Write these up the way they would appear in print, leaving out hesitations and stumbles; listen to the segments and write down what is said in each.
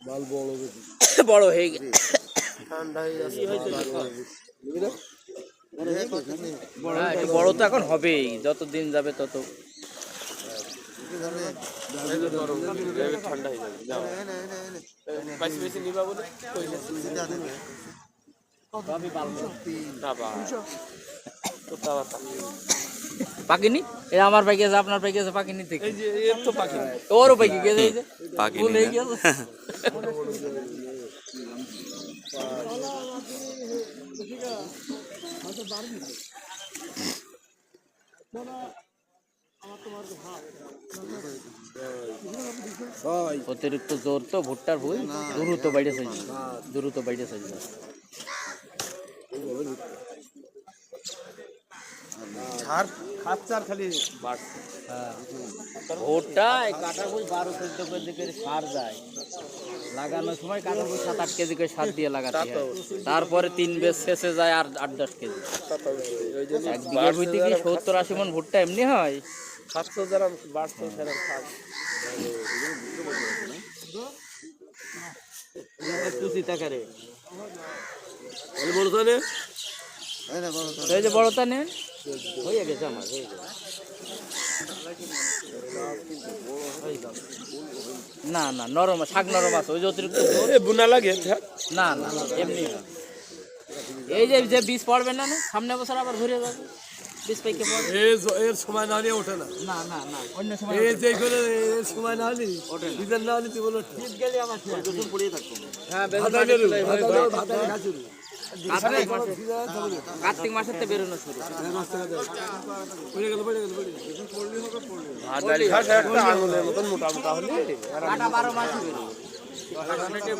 মাল বড় বড় হয়ে গেছে, ঠান্ডা হয়ে যাচ্ছে। একটু বড় তো এখন হবেই, যত দিন যাবে তত। ঠান্ডা হয়ে পাকিনি এটা আমার পাই গেছে, আপনার পাই গেছে, পাকিনি থেকে তো পাখি ওরও পাকি গেছে, এই যে পাকিনি ফুল হয়ে না? গেছে। অতিরিক্ত জোর তো ভুট্টার ভুল, দ্রুত বাইরে চাই, দ্রুত বাইরে চাই। খাচ্ছে আর খালি বাড়ছে। ভুট্টা কাটা বই 12-14 কেজি করে সার যায়, লাগানোর সময় কাটা বই 7-8 কেজি করে সার দিয়ে লাগাতে হয়, তারপরে 3 বেশ শেষে যায় আর 8-10 কেজি। এক বিঘা বইতে কি 70-80 মন ভুট্টা এমনি হয়। খাচ্ছে যারা বাড়ছে সেরা খাক কুচি টাকারে বলতো না এই যে বড়টা নেন, হয়ে গেছে আমার, হয়ে গেছে। না না নরম শাক, নরম আছে, ওই যে অতিরিক্ত বুনা লাগে না না এমনি না। এই যে যে বীজ পড়বে না, সামনে বছর আবার ঘুরে যাবে বীজ পাইকে পড়বে, এর সময় না হলে ওঠে না। না না না অন্য সময় এই যে করে এর সময় না হলে বিজান না হলে তুই বলো শীত গেলে আবার যখন পড়েই থাকবো। হ্যাঁ কার্তিক মাসের থেকে বেরোনো শুরু, আঙুলের মতন মোটা মোটা হলে কাটা 12 মাসই বেরোবে,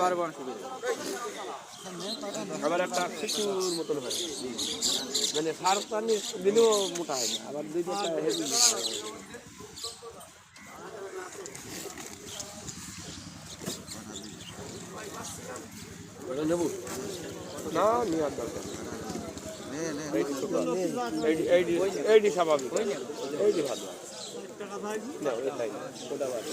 12 মাস বেরোবে। আবার একটা শিশুর মতন হয়, মানে সার পানি দিলেও মোটা হয় না, আবার দুই চারটা হেভি নেব না, নেওয়ার দরকার এইটি স্বাভাবিক, এইটি ভালো না, এটাই ওটা ভালো।